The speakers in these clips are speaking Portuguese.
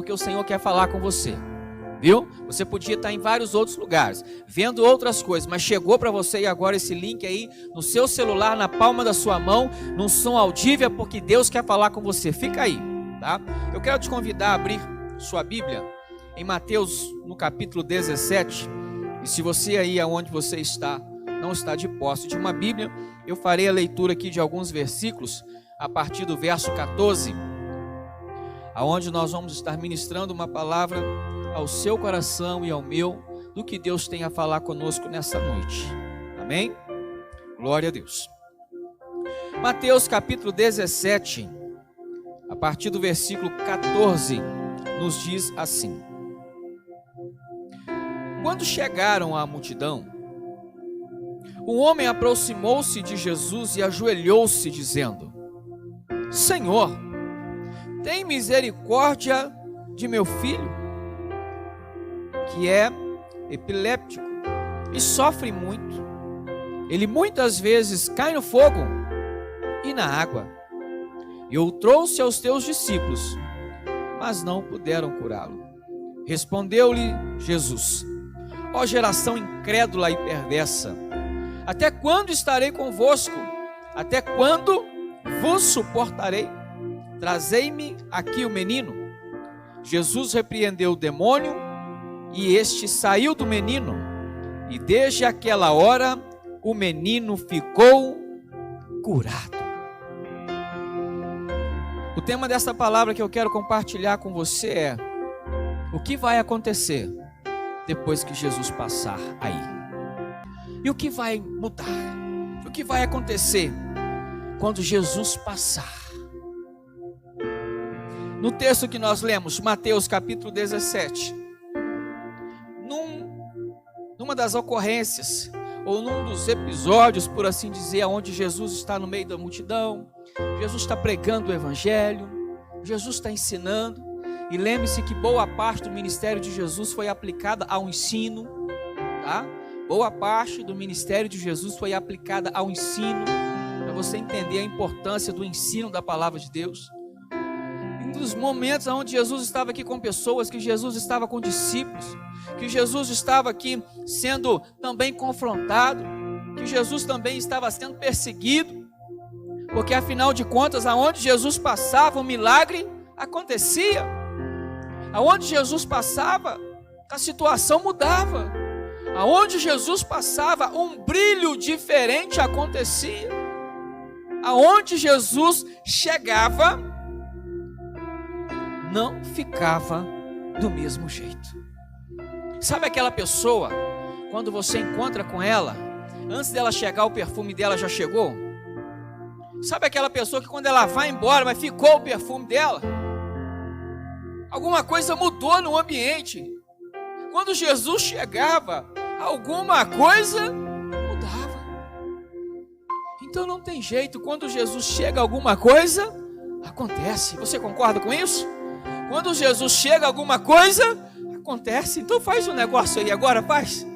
porque o Senhor quer falar com você. Viu? Você podia estar em vários outros lugares, vendo outras coisas, mas chegou para você e agora esse link aí no seu celular, na palma da sua mão, num som audível, porque Deus quer falar com você. Fica aí, tá? Eu quero te convidar a abrir sua Bíblia em Mateus, no capítulo 17. E se você aí aonde você está, não está de posse de uma Bíblia, eu farei a leitura aqui de alguns versículos, a partir do verso 14, aonde nós vamos estar ministrando uma palavra ao seu coração e ao meu, do que Deus tem a falar conosco nessa noite. Amém? Glória a Deus. Mateus capítulo 17, a partir do versículo 14, nos diz assim: Quando chegaram à multidão, um homem aproximou-se de Jesus e ajoelhou-se, dizendo: Senhor, tem misericórdia de meu filho, que é epiléptico e sofre muito. Ele muitas vezes cai no fogo e na água. Eu o trouxe aos teus discípulos, mas não puderam curá-lo. Respondeu-lhe Jesus: Ó geração incrédula e perversa, até quando estarei convosco? Até quando vos suportarei? Trazei-me aqui o menino. Jesus repreendeu o demônio, e este saiu do menino, e desde aquela hora o menino ficou curado. O tema dessa palavra que eu quero compartilhar com você é: o que vai acontecer depois que Jesus passar aí? E o que vai mudar? O que vai acontecer quando Jesus passar? No texto que nós lemos, Mateus capítulo 17, numa das ocorrências, ou num dos episódios, por assim dizer, onde Jesus está no meio da multidão, Jesus está pregando o evangelho, Jesus está ensinando, e lembre-se que boa parte do ministério de Jesus foi aplicada ao ensino, tá? Boa parte do ministério de Jesus foi aplicada ao ensino, para você entender a importância do ensino da palavra de Deus. Dos momentos onde Jesus estava aqui com pessoas, que Jesus estava com discípulos, que Jesus estava aqui sendo também confrontado, que Jesus também estava sendo perseguido, porque afinal de contas, aonde Jesus passava, um milagre acontecia, aonde Jesus passava, a situação mudava, aonde Jesus passava, um brilho diferente acontecia, aonde Jesus chegava, não ficava do mesmo jeito. Sabe aquela pessoa, quando você encontra com ela, antes dela chegar o perfume dela já chegou? Sabe aquela pessoa que quando ela vai embora, mas ficou o perfume dela? Alguma coisa mudou no ambiente. Quando Jesus chegava, alguma coisa mudava. Então não tem jeito, quando Jesus chega, alguma coisa acontece. Você concorda com isso? Quando Jesus chega, alguma coisa acontece. Então faz um negócio aí agora, faz.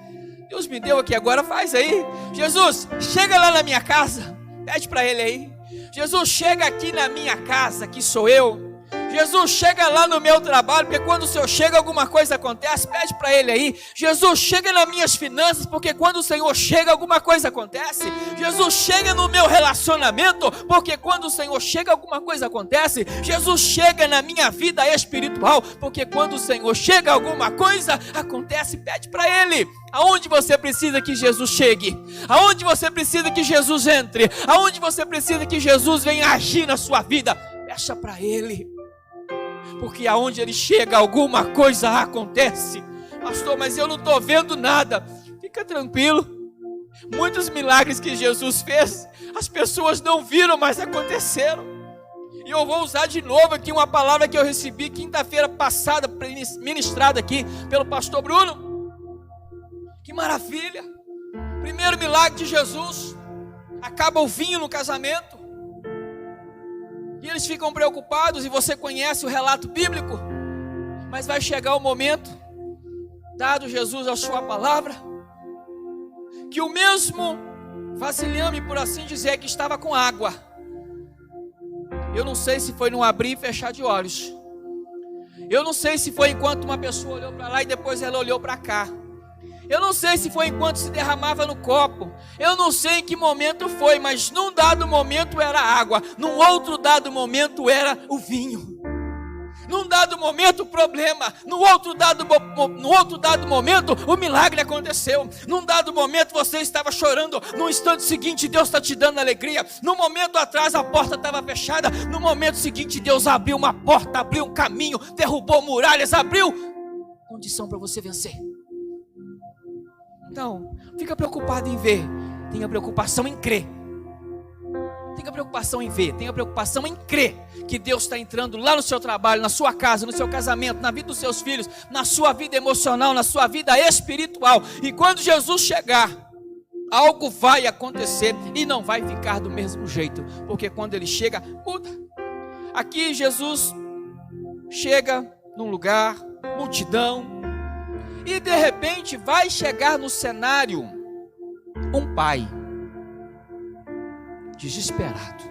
Deus me deu aqui agora, faz aí. Jesus, chega lá na minha casa. Pede para ele aí. Jesus, chega aqui na minha casa, que sou eu. Jesus, chega lá no meu trabalho, porque quando o Senhor chega, alguma coisa acontece. Pede para ele aí. Jesus, chega nas minhas finanças, porque quando o Senhor chega, alguma coisa acontece. Jesus, chega no meu relacionamento, porque quando o Senhor chega, alguma coisa acontece. Jesus, chega na minha vida espiritual, porque quando o Senhor chega, alguma coisa acontece. Pede para ele. Aonde você precisa que Jesus chegue? Aonde você precisa que Jesus entre? Aonde você precisa que Jesus venha agir na sua vida? Peça para ele. Porque aonde ele chega, alguma coisa acontece. Pastor, mas eu não estou vendo nada. Fica tranquilo. Muitos milagres que Jesus fez, as pessoas não viram, mas aconteceram. E eu vou usar de novo aqui uma palavra que eu recebi quinta-feira passada, ministrada aqui pelo pastor Bruno. Que maravilha. Primeiro milagre de Jesus. Acaba o vinho no casamento. E eles ficam preocupados, e você conhece o relato bíblico. Mas vai chegar o momento, dado Jesus a sua palavra, que o mesmo vasilhame, por assim dizer, que estava com água, eu não sei se foi num abrir e fechar de olhos, Eu não sei se foi enquanto uma pessoa olhou para lá e depois ela olhou para cá. Eu não sei se foi enquanto se derramava no copo. Eu não sei em que momento foi, mas num dado momento era água, num outro dado momento era o vinho. Num dado momento o problema, no outro dado momento o milagre aconteceu. Num dado momento você estava chorando, no instante seguinte Deus está te dando alegria. No momento atrás a porta estava fechada, no momento seguinte Deus abriu uma porta, abriu um caminho, derrubou muralhas, abriu condição para você vencer. Então, fica preocupado em ver, tenha preocupação em crer. Tenha preocupação em ver, tenha preocupação em crer que Deus está entrando lá no seu trabalho, na sua casa, no seu casamento, na vida dos seus filhos, na sua vida emocional, na sua vida espiritual. E quando Jesus chegar, algo vai acontecer e não vai ficar do mesmo jeito, porque quando ele chega, muda. Aqui Jesus chega num lugar, multidão, e de repente vai chegar no cenário um pai desesperado.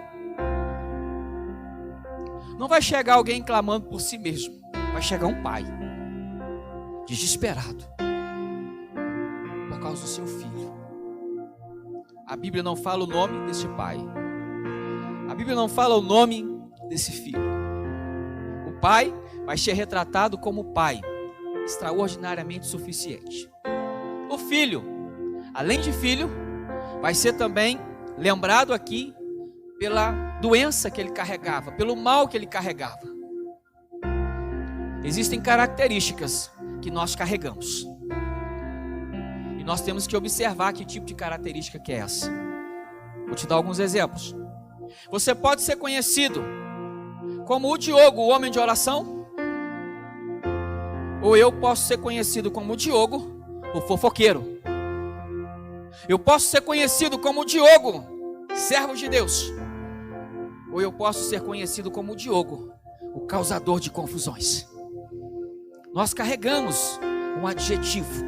Não vai chegar alguém clamando por si mesmo, vai chegar um pai desesperado por causa do seu filho. A Bíblia não fala o nome desse pai, a Bíblia não fala o nome desse filho. O pai vai ser retratado como pai extraordinariamente suficiente. O filho, além de filho, vai ser também lembrado aqui pela doença que ele carregava, pelo mal que ele carregava. Existem características que nós carregamos, e nós temos que observar que tipo de característica que é essa. Vou te dar alguns exemplos. Você pode ser conhecido como o Diogo, o homem de oração, ou eu posso ser conhecido como o Diogo, o fofoqueiro. Eu posso ser conhecido como o Diogo, servo de Deus, ou eu posso ser conhecido como o Diogo, o causador de confusões. Nós carregamos um adjetivo.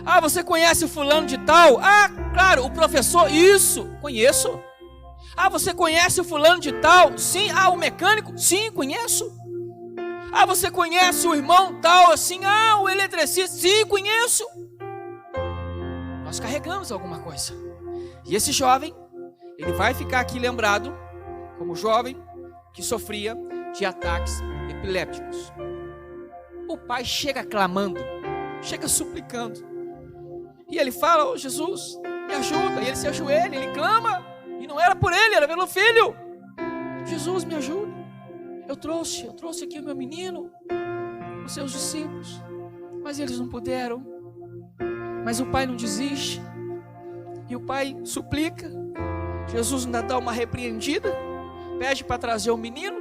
Ah, você conhece o fulano de tal? Ah, claro, o professor, isso, conheço. Ah, você conhece o fulano de tal? Sim. Ah, o mecânico? Sim, conheço. Ah, você conhece o irmão tal assim? Ah, o eletricista? Sim, conheço. Nós carregamos alguma coisa. E esse jovem, ele vai ficar aqui lembrado como jovem que sofria de ataques epilépticos. O pai chega clamando, chega suplicando. E ele fala: "Oh, Jesus, me ajuda." E ele se ajoelha, ele clama. E não era por ele, era pelo filho. Jesus, me ajuda. Eu trouxe aqui o meu menino, os seus discípulos, mas eles não puderam. Mas o pai não desiste, e o pai suplica. Jesus ainda dá uma repreendida, pede para trazer o menino.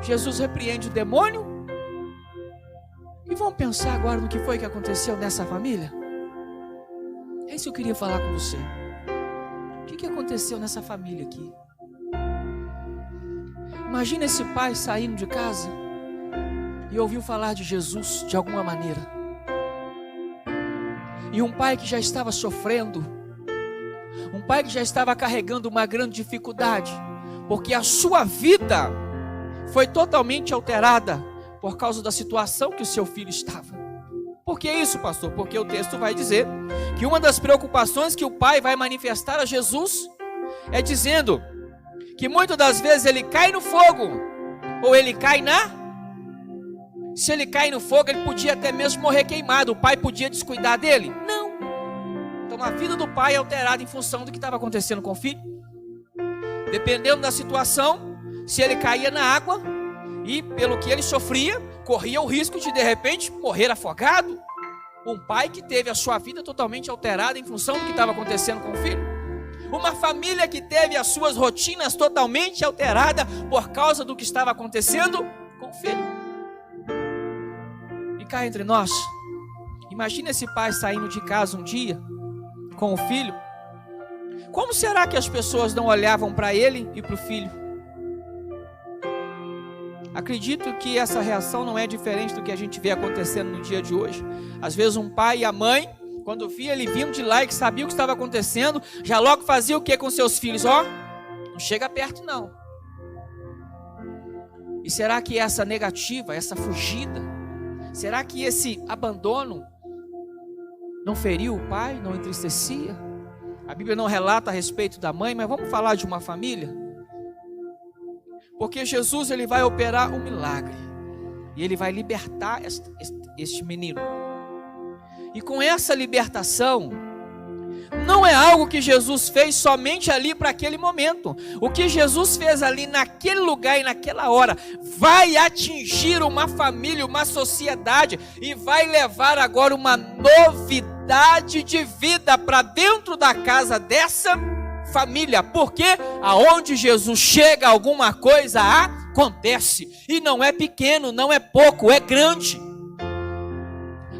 Jesus repreende o demônio. E vamos pensar agora no que foi que aconteceu nessa família? É isso que eu queria falar com você. O que aconteceu nessa família aqui? Imagina esse pai saindo de casa e ouviu falar de Jesus de alguma maneira. E um pai que já estava sofrendo, um pai que já estava carregando uma grande dificuldade, porque a sua vida foi totalmente alterada por causa da situação que o seu filho estava. Por que isso, pastor? Porque o texto vai dizer que uma das preocupações que o pai vai manifestar a Jesus é dizendo que muitas das vezes ele cai no fogo, ou ele cai se ele cai no fogo, ele podia até mesmo morrer queimado. O pai podia descuidar dele? Não. Então a vida do pai é alterada em função do que estava acontecendo com o filho. Dependendo da situação, se ele caía na água, e pelo que ele sofria, corria o risco de repente morrer afogado. Um pai que teve a sua vida totalmente alterada em função do que estava acontecendo com o filho. Uma família que teve as suas rotinas totalmente alteradas por causa do que estava acontecendo com o filho. E cá entre nós, imagina esse pai saindo de casa um dia com o filho. Como será que as pessoas não olhavam para ele e para o filho? Acredito que essa reação não é diferente do que a gente vê acontecendo no dia de hoje. Às vezes um pai e a mãe, quando via ele vindo de lá e que sabia o que estava acontecendo, já logo fazia o que com seus filhos? Ó, não chega perto não. E será que essa negativa, essa fugida, será que esse abandono não feriu o pai, não entristecia? A Bíblia não relata a respeito da mãe, mas vamos falar de uma família. Porque Jesus, ele vai operar um milagre. E ele vai libertar este menino. E com essa libertação, não é algo que Jesus fez somente ali para aquele momento. O que Jesus fez ali naquele lugar e naquela hora vai atingir uma família, uma sociedade, e vai levar agora uma novidade de vida para dentro da casa dessa família. Porque aonde Jesus chega, alguma coisa acontece. E não é pequeno, não é pouco, é grande.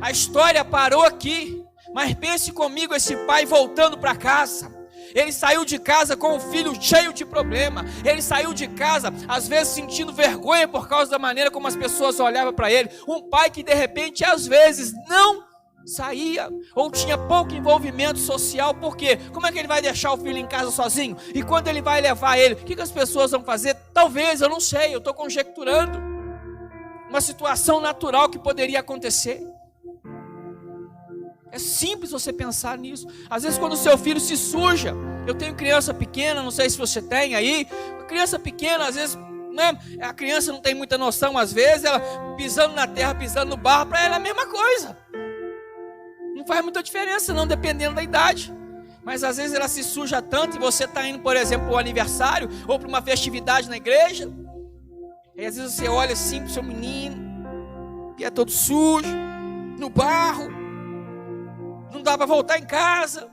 A história parou aqui. Mas pense comigo, esse pai voltando para casa. Ele saiu de casa com um filho cheio de problema. Ele saiu de casa, às vezes sentindo vergonha por causa da maneira como as pessoas olhavam para ele. Um pai que de repente, às vezes, não saía ou tinha pouco envolvimento social. Por quê? Como é que ele vai deixar o filho em casa sozinho? E quando ele vai levar ele, o que as pessoas vão fazer? Talvez, eu não sei, eu estou conjecturando. Uma situação natural que poderia acontecer. É simples você pensar nisso. Às vezes quando o seu filho se suja, eu tenho criança pequena, não sei se você tem aí, criança pequena, às vezes, né, a criança não tem muita noção, às vezes ela pisando na terra, pisando no barro, para ela é a mesma coisa. Não faz muita diferença não, dependendo da idade. Mas às vezes ela se suja tanto e você está indo, por exemplo, para o aniversário ou para uma festividade na igreja. E às vezes você olha assim para o seu menino, que é todo sujo, no barro. Não dá para voltar em casa.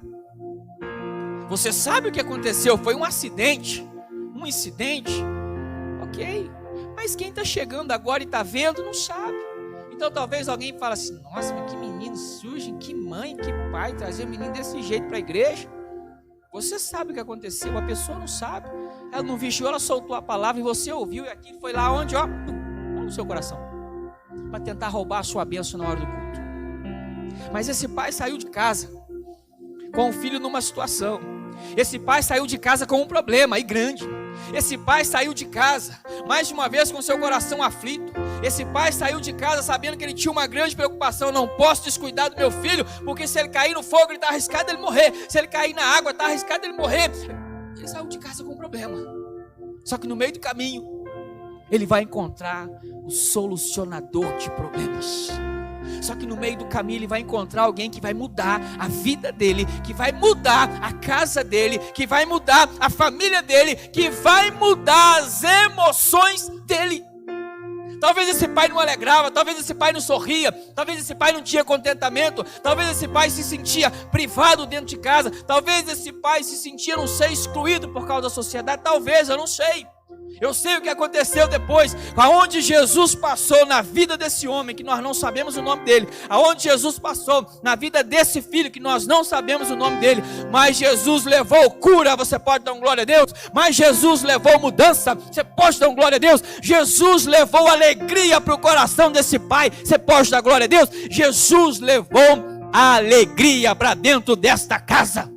Você sabe o que aconteceu? Foi um acidente, um incidente. Ok, mas quem está chegando agora e está vendo não sabe. Então talvez alguém fale assim: nossa, mas que menino sujo, que mãe, que pai trazer o menino desse jeito para a igreja. Você sabe o que aconteceu, a pessoa não sabe. Ela não vigiou, ela soltou a palavra e você ouviu, e aquilo foi lá onde, ó, no seu coração, para tentar roubar a sua bênção na hora do culto. Mas esse pai saiu de casa com o filho numa situação. Esse pai saiu de casa com um problema, e grande. Esse pai saiu de casa, mais de uma vez, com seu coração aflito. Esse pai saiu de casa sabendo que ele tinha uma grande preocupação. Não posso descuidar do meu filho, porque se ele cair no fogo, ele está arriscado ele morrer. Se ele cair na água, está arriscado ele morrer. Ele saiu de casa com um problema. Só que no meio do caminho, ele vai encontrar o solucionador de problemas. Só que no meio do caminho ele vai encontrar alguém que vai mudar a vida dele, que vai mudar a casa dele, que vai mudar a família dele, que vai mudar as emoções dele. Talvez esse pai não alegrava, talvez esse pai não sorria, talvez esse pai não tinha contentamento, talvez esse pai se sentia privado dentro de casa, talvez esse pai se sentia, não sei, excluído por causa da sociedade, talvez, eu não sei. Eu sei o que aconteceu depois, aonde Jesus passou na vida desse homem, que nós não sabemos o nome dele, aonde Jesus passou na vida desse filho, que nós não sabemos o nome dele, mas Jesus levou cura, você pode dar um glória a Deus, mas Jesus levou mudança, você pode dar um glória a Deus, Jesus levou alegria para o coração desse pai, você pode dar glória a Deus, Jesus levou a alegria para dentro desta casa.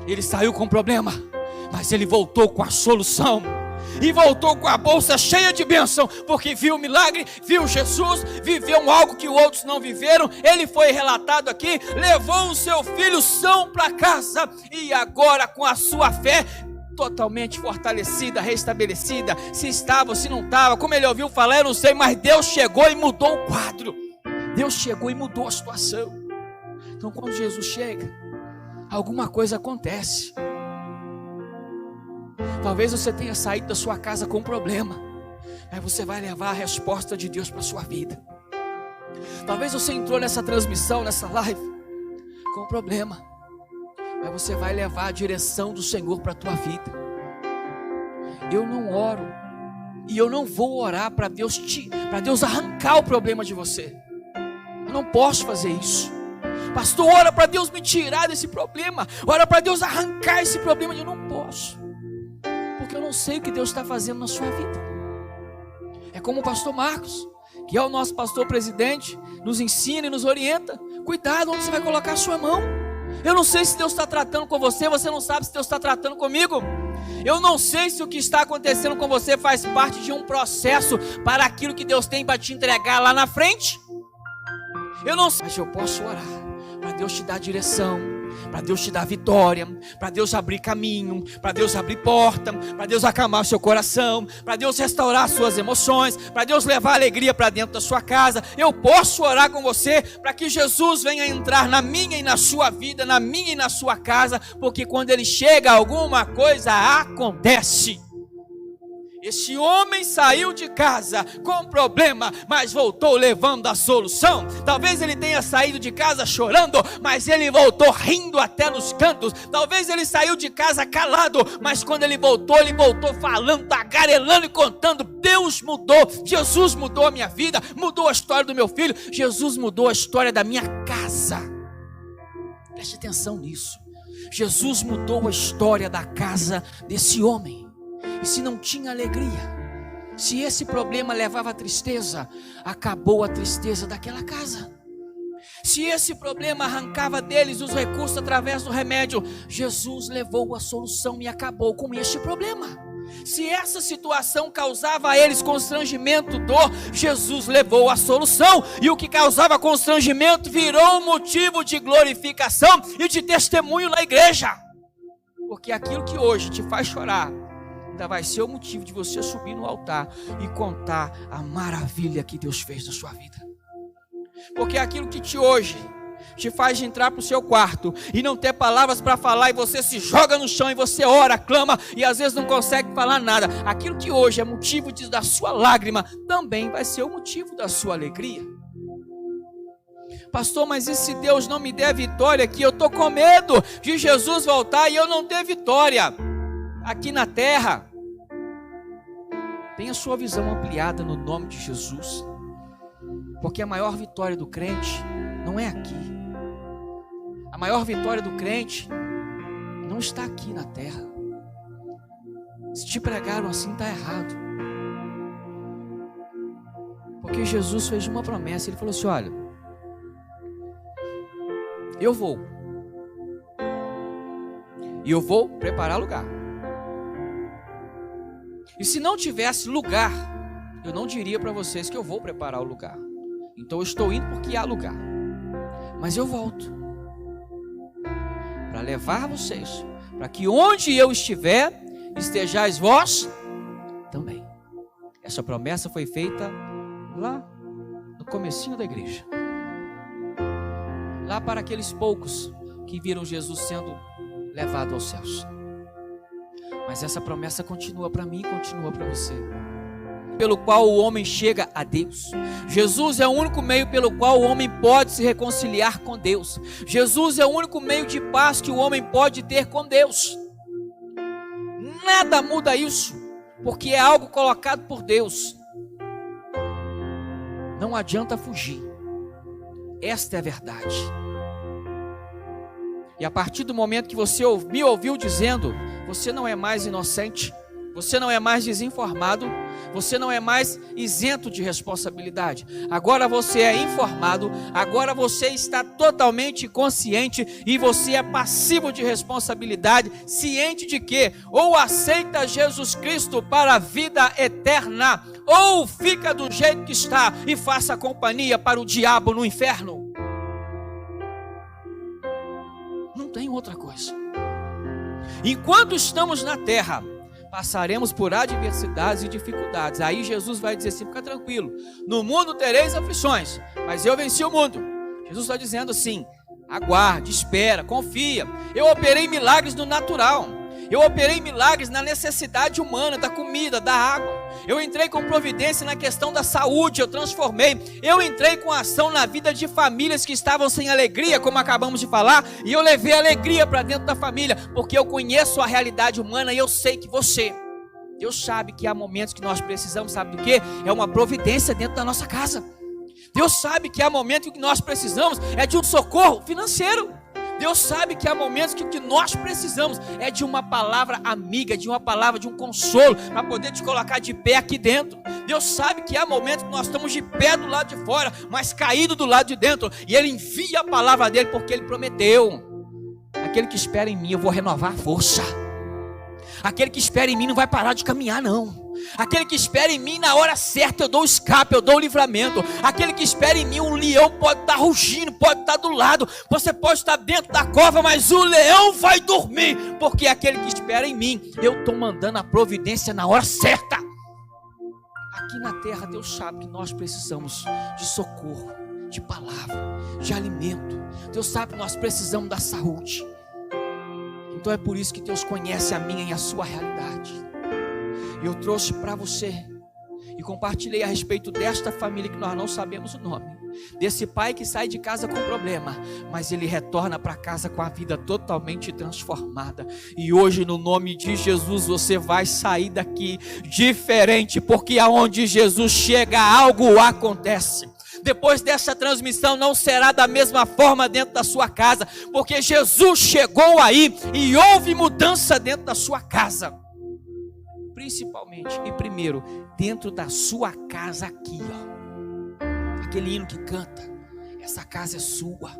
Ele saiu com problema, mas ele voltou com a solução. E voltou com a bolsa cheia de bênção, porque viu o milagre, viu Jesus, viveu algo que outros não viveram. Ele foi relatado aqui, levou o seu filho são para casa, e agora com a sua fé totalmente fortalecida, restabelecida, se estava ou se não estava, como ele ouviu falar, eu não sei, mas Deus chegou e mudou o quadro. Deus chegou e mudou a situação. Então quando Jesus chega, alguma coisa acontece. Talvez você tenha saído da sua casa com um problema, mas você vai levar a resposta de Deus para a sua vida. Talvez você entrou nessa transmissão, nessa live, com um problema, mas você vai levar a direção do Senhor para a tua vida. Eu não oro, e eu não vou orar para Deus arrancar o problema de você. Eu não posso fazer isso. Pastor, ora para Deus me tirar desse problema, ora para Deus arrancar esse problema. Eu não posso, porque eu não sei o que Deus está fazendo na sua vida. É como o pastor Marcos, que é o nosso pastor presidente, nos ensina e nos orienta. Cuidado onde você vai colocar a sua mão. Eu não sei se Deus está tratando com você, você não sabe se Deus está tratando comigo. Eu não sei se o que está acontecendo com você faz parte de um processo para aquilo que Deus tem para te entregar lá na frente. Eu não sei, mas eu posso orar para Deus te dar direção, para Deus te dar vitória, para Deus abrir caminho, para Deus abrir porta, para Deus acalmar o seu coração, para Deus restaurar suas emoções, para Deus levar alegria para dentro da sua casa. Eu posso orar com você para que Jesus venha entrar na minha e na sua vida, na minha e na sua casa, porque quando Ele chega, alguma coisa acontece. Esse homem saiu de casa com problema, mas voltou levando a solução. Talvez ele tenha saído de casa chorando, mas ele voltou rindo até nos cantos. Talvez ele saiu de casa calado, mas quando ele voltou falando, tagarelando e contando. Deus mudou, Jesus mudou a minha vida, mudou a história do meu filho, Jesus mudou a história da minha casa. Preste atenção nisso. Jesus mudou a história da casa desse homem. E se não tinha alegria, se esse problema levava a tristeza, acabou a tristeza daquela casa. Se esse problema arrancava deles os recursos através do remédio, Jesus levou a solução e acabou com este problema. Se essa situação causava a eles constrangimento, dor, Jesus levou a solução. E o que causava constrangimento virou um motivo de glorificação e de testemunho na igreja. Porque aquilo que hoje te faz chorar, ainda vai ser o motivo de você subir no altar e contar a maravilha que Deus fez na sua vida. Porque aquilo que hoje te faz entrar para o seu quarto e não ter palavras para falar, e você se joga no chão e você ora, clama e às vezes não consegue falar nada. Aquilo que hoje é motivo da sua lágrima, também vai ser o motivo da sua alegria. Pastor, mas e se Deus não me der vitória aqui? Eu estou com medo de Jesus voltar e eu não ter vitória aqui na terra. Tenha sua visão ampliada no nome de Jesus, porque a maior vitória do crente não é aqui. A maior vitória do crente não está aqui na terra. Se te pregaram assim, está errado. Porque Jesus fez uma promessa. Ele falou assim: olha, eu vou, e eu vou preparar lugar. E se não tivesse lugar, eu não diria para vocês que eu vou preparar o lugar. Então eu estou indo porque há lugar. Mas eu volto para levar vocês, para que onde eu estiver, estejais vós também. Essa promessa foi feita lá no comecinho da igreja. Lá para aqueles poucos que viram Jesus sendo levado aos céus. Mas essa promessa continua para mim e continua para você. Pelo qual o homem chega a Deus. Jesus é o único meio pelo qual o homem pode se reconciliar com Deus. Jesus é o único meio de paz que o homem pode ter com Deus. Nada muda isso, porque é algo colocado por Deus. Não adianta fugir. Esta é a verdade. E a partir do momento que você me ouviu dizendo, você não é mais inocente, você não é mais desinformado, você não é mais isento de responsabilidade. Agora você é informado, agora você está totalmente consciente e você é passivo de responsabilidade, ciente de que ou aceita Jesus Cristo para a vida eterna, ou fica do jeito que está e faça companhia para o diabo no inferno. Não tem outra coisa. Enquanto estamos na terra, passaremos por adversidades e dificuldades. Aí Jesus vai dizer assim: fica tranquilo, no mundo tereis aflições, mas eu venci o mundo. Jesus está dizendo assim: aguarde, espera, confia. Eu operei milagres no natural, eu operei milagres na necessidade humana, da comida, da água. Eu entrei com providência na questão da saúde, eu transformei. Eu entrei com ação na vida de famílias que estavam sem alegria, como acabamos de falar, e eu levei alegria para dentro da família, porque eu conheço a realidade humana e eu sei que Deus sabe que há momentos que nós precisamos, sabe do que? É uma providência dentro da nossa casa. Deus sabe que há momentos que nós precisamos é de um socorro financeiro. Deus sabe que há momentos que o que nós precisamos é de uma palavra amiga, de uma palavra, de um consolo, para poder te colocar de pé aqui dentro. Deus sabe que há momentos que nós estamos de pé do lado de fora, mas caído do lado de dentro, e Ele envia a palavra dEle, porque Ele prometeu: aquele que espera em mim, eu vou renovar a força. Aquele que espera em mim não vai parar de caminhar, não. Aquele que espera em mim, na hora certa eu dou o escape, eu dou o livramento. Aquele que espera em mim, um leão pode estar rugindo, pode estar do lado, você pode estar dentro da cova, mas o leão vai dormir, porque aquele que espera em mim, eu estou mandando a providência na hora certa. Aqui na terra Deus sabe que nós precisamos de socorro, de palavra, de alimento. Deus sabe que nós precisamos da saúde. Então é por isso que Deus conhece a minha e a sua realidade. Eu trouxe para você e compartilhei a respeito desta família que nós não sabemos o nome, desse pai que sai de casa com problema, mas ele retorna para casa com a vida totalmente transformada. E hoje, no nome de Jesus, você vai sair daqui diferente, porque aonde Jesus chega, algo acontece. Depois dessa transmissão não será da mesma forma dentro da sua casa, porque Jesus chegou aí e houve mudança dentro da sua casa. Principalmente e primeiro dentro da sua casa aqui, ó. Aquele hino que canta, essa casa é sua.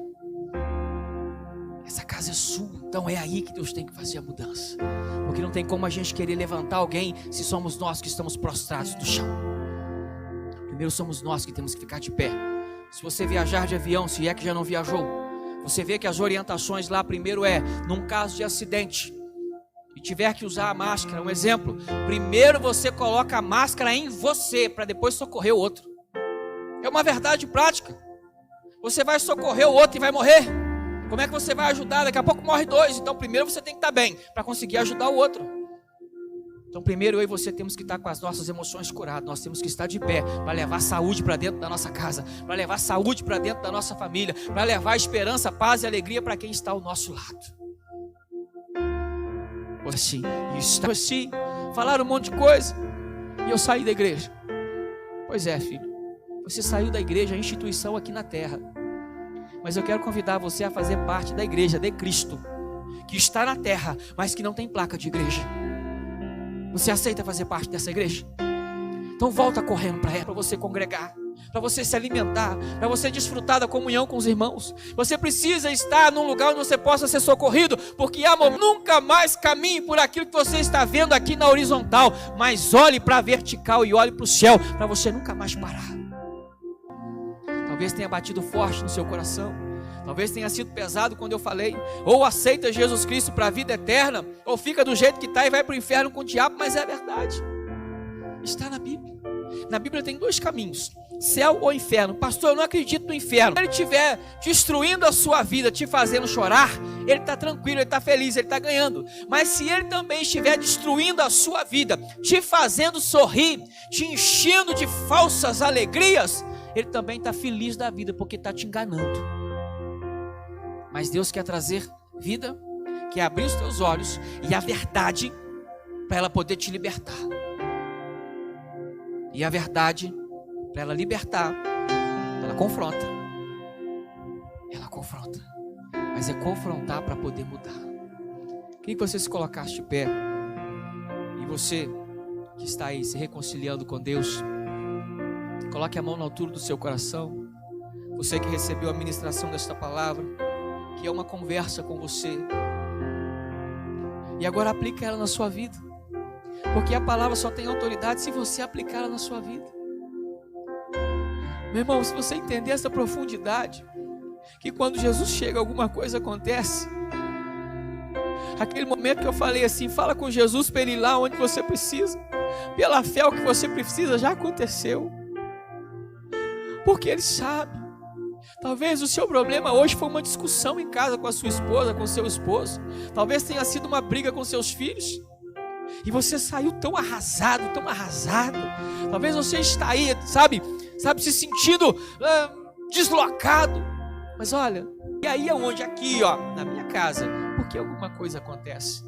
Essa casa é sua. Então é aí que Deus tem que fazer a mudança. Porque não tem como a gente querer levantar alguém se somos nós que estamos prostrados no chão. Primeiro somos nós que temos que ficar de pé. Se você viajar de avião, se é que já não viajou, você vê que as orientações lá primeiro é, num caso de acidente e tiver que usar a máscara, um exemplo, primeiro você coloca a máscara em você, para depois socorrer o outro. É uma verdade prática. Você vai socorrer o outro e vai morrer. Como é que você vai ajudar? Daqui a pouco morre dois. Então primeiro você tem que estar bem, para conseguir ajudar o outro. Então primeiro eu e você temos que estar com as nossas emoções curadas. Nós temos que estar de pé, para levar saúde para dentro da nossa casa, para levar saúde para dentro da nossa família, para levar esperança, paz e alegria para quem está ao nosso lado. Assim, isso assim, falaram um monte de coisa e eu saí da igreja. Pois é, filho, você saiu da igreja, a instituição aqui na terra, mas eu quero convidar você a fazer parte da igreja de Cristo, que está na terra, mas que não tem placa de igreja. Você aceita fazer parte dessa igreja? Então volta correndo para ela, para você congregar, para você se alimentar, para você desfrutar da comunhão com os irmãos. Você precisa estar num lugar onde você possa ser socorrido, porque amor, nunca mais caminhe por aquilo que você está vendo aqui na horizontal, mas olhe para a vertical e olhe para o céu, para você nunca mais parar. Talvez tenha batido forte no seu coração, talvez tenha sido pesado quando eu falei, ou aceita Jesus Cristo para a vida eterna, ou fica do jeito que está e vai para o inferno com o diabo, mas é verdade. Está na Bíblia. Na Bíblia tem dois caminhos, céu ou inferno. Pastor, eu não acredito no inferno. Se ele estiver destruindo a sua vida, te fazendo chorar, ele está tranquilo, ele está feliz, ele está ganhando. Mas se ele também estiver destruindo a sua vida, te fazendo sorrir, te enchendo de falsas alegrias, ele também está feliz da vida, porque está te enganando. Mas Deus quer trazer vida, quer abrir os teus olhos e a verdade, para ela poder te libertar. E a verdade, para ela libertar, ela confronta. Ela confronta. Mas é confrontar para poder mudar. Queria que você se colocasse de pé. E você que está aí se reconciliando com Deus, coloque a mão na altura do seu coração. Você que recebeu a ministração desta palavra, que é uma conversa com você. E agora aplica ela na sua vida. Porque a palavra só tem autoridade se você aplicar ela na sua vida. Meu irmão, se você entender essa profundidade, que quando Jesus chega, alguma coisa acontece. Aquele momento que eu falei assim, fala com Jesus para ele ir lá onde você precisa. Pela fé, o que você precisa já aconteceu. Porque ele sabe. Talvez o seu problema hoje foi uma discussão em casa com a sua esposa, com o seu esposo. Talvez tenha sido uma briga com seus filhos. E você saiu tão arrasado, tão arrasado. Talvez você está aí, sabe, se sentindo deslocado. Mas olha, e aí aonde? Aqui, ó, na minha casa. Porque alguma coisa acontece.